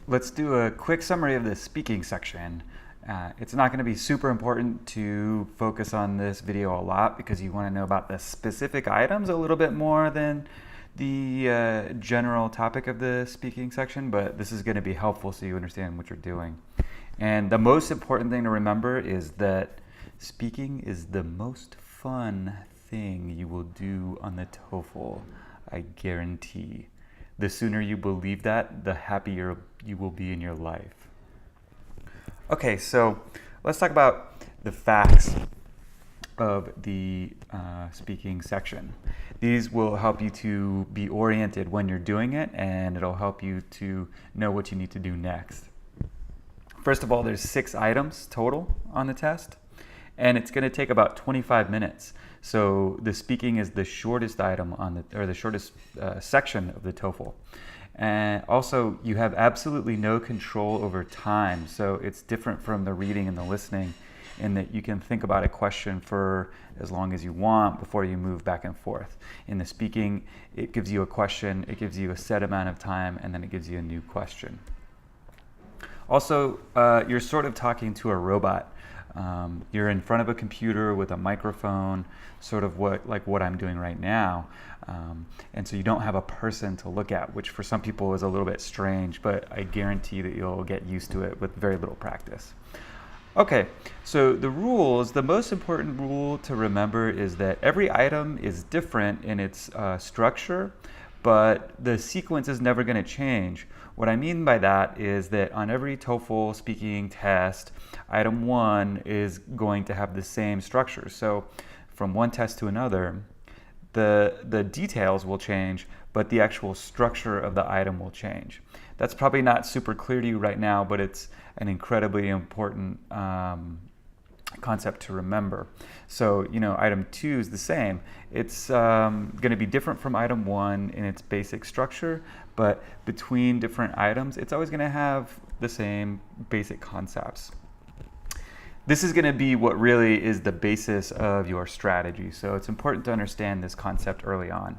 let's do a quick summary of the speaking section. It's not going to be super important to focus on this video a lot because you want to know about the specific items a little bit more than the general topic of the speaking section, but this is going to be helpful so you understand what you're doing. And the most important thing to remember is that speaking is the most fun thing you will do on the TOEFL, I guarantee. The sooner you believe that, the happier you will be in your life. Okay, so let's talk about the facts of the speaking section. These will help you to be oriented when you're doing it, and it'll help you to know what you need to do next. First of all, there's 6 items total on the test, and it's going to take about 25 minutes. So the speaking is the shortest item on the shortest section of the TOEFL. And also, you have absolutely no control over time. So it's different from the reading and the listening in that you can think about a question for as long as you want before you move back and forth. In the speaking, it gives you a question, it gives you a set amount of time, and then it gives you a new question. Also, you're sort of talking to a robot. You're in front of a computer with a microphone, sort of what I'm doing right now. And so you don't have a person to look at, which for some people is a little bit strange, but I guarantee that you'll get used to it with very little practice. Okay, so the most important rule to remember is that every item is different in its structure, but the sequence is never going to change. What I mean by that is that on every TOEFL speaking test, item 1 is going to have the same structure. So from one test to another, the details will change, but the actual structure of the item will change. That's probably not super clear to you right now, but it's an incredibly important concept to remember. So, item 2 is the same. It's going to be different from item 1 in its basic structure, but between different items, it's always going to have the same basic concepts. This is going to be what really is the basis of your strategy, so it's important to understand this concept early on.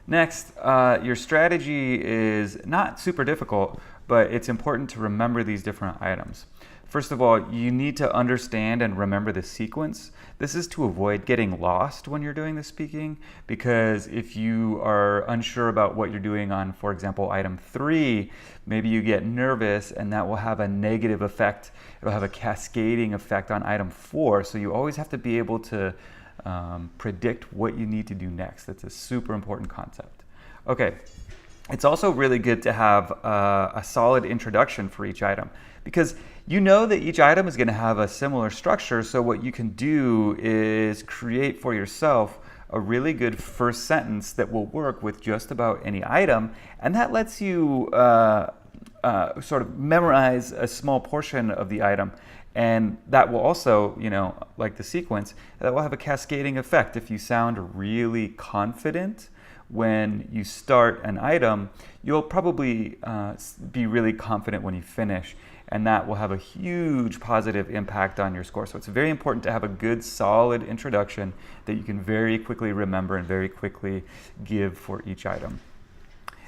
Next, your strategy is not super difficult, but it's important to remember these different items. First of all, you need to understand and remember the sequence. This is to avoid getting lost when you're doing the speaking, because if you are unsure about what you're doing on, for example, item 3, maybe you get nervous and that will have a negative effect. It'll have a cascading effect on item 4. So you always have to be able to predict what you need to do next. That's a super important concept. Okay, it's also really good to have a solid introduction for each item, because you know that each item is going to have a similar structure. So what you can do is create for yourself a really good first sentence that will work with just about any item, and that lets you sort of memorize a small portion of the item. And that will also, like the sequence, that will have a cascading effect. If you sound really confident when you start an item, you'll probably be really confident when you finish, and that will have a huge positive impact on your score. So it's very important to have a good, solid introduction that you can very quickly remember and very quickly give for each item.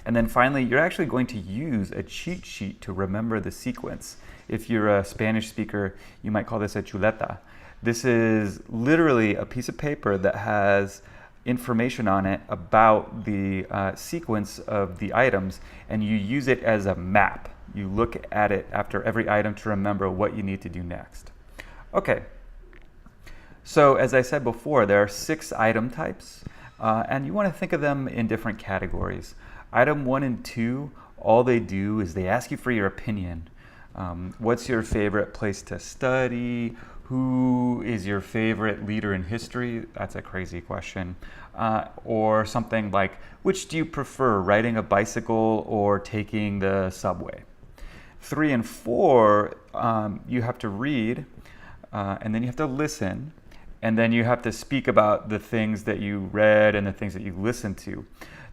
And then finally, you're actually going to use a cheat sheet to remember the sequence. If you're a Spanish speaker, you might call this a chuleta. This is literally a piece of paper that has information on it about the sequence of the items, and you use it as a map. You look at it after every item to remember what you need to do next. Okay, so as I said before, there are 6 item types, and you want to think of them in different categories. Item 1 and 2, all they do is they ask you for your opinion. What's your favorite place to study? Who is your favorite leader in history? That's a crazy question. Or something like, which do you prefer, riding a bicycle or taking the subway? 3 and 4, you have to read, and then you have to listen, and then you have to speak about the things that you read and the things that you listened to.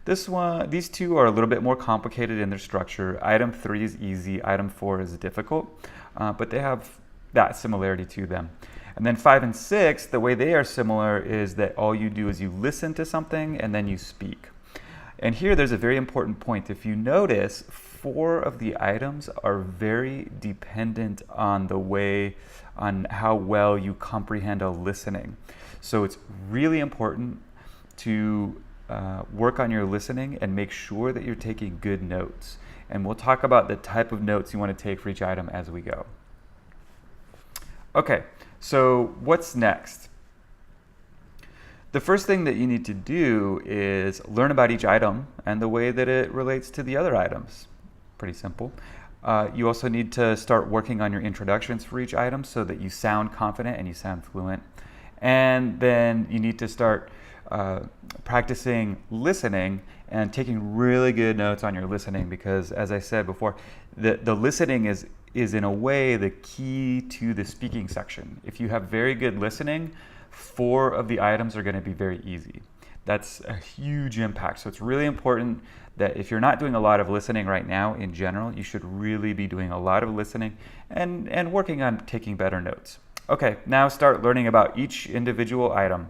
These 2 are a little bit more complicated in their structure. Item 3 is easy, item 4 is difficult, but they have that similarity to them. And then 5 and 6, the way they are similar is that all you do is you listen to something and then you speak. And here there's a very important point. If you notice, 4 of the items are very dependent on on how well you comprehend a listening. So it's really important to work on your listening and make sure that you're taking good notes. And we'll talk about the type of notes you want to take for each item as we go. Okay, so what's next? The first thing that you need to do is learn about each item and the way that it relates to the other items. Pretty simple. You also need to start working on your introductions for each item so that you sound confident and you sound fluent. And then you need to start practicing listening and taking really good notes on your listening, because as I said before, the listening is in a way the key to the speaking section. If you have very good listening, 4 of the items are going to be very easy. That's a huge impact. So it's really important that if you're not doing a lot of listening right now in general, you should really be doing a lot of listening and working on taking better notes. Okay, now start learning about each individual item.